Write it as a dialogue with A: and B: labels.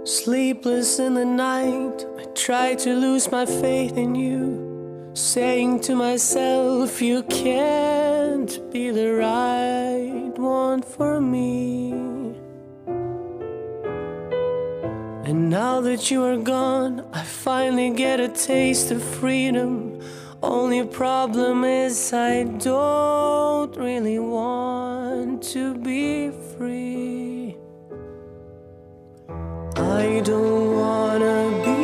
A: Sleepless in the night, I try to lose my faith in you, saying to myself, you can't be the right one for me. And now that you are gone, I finally get a taste of freedom. Only problem is I don't really want to be free. I don't wanna be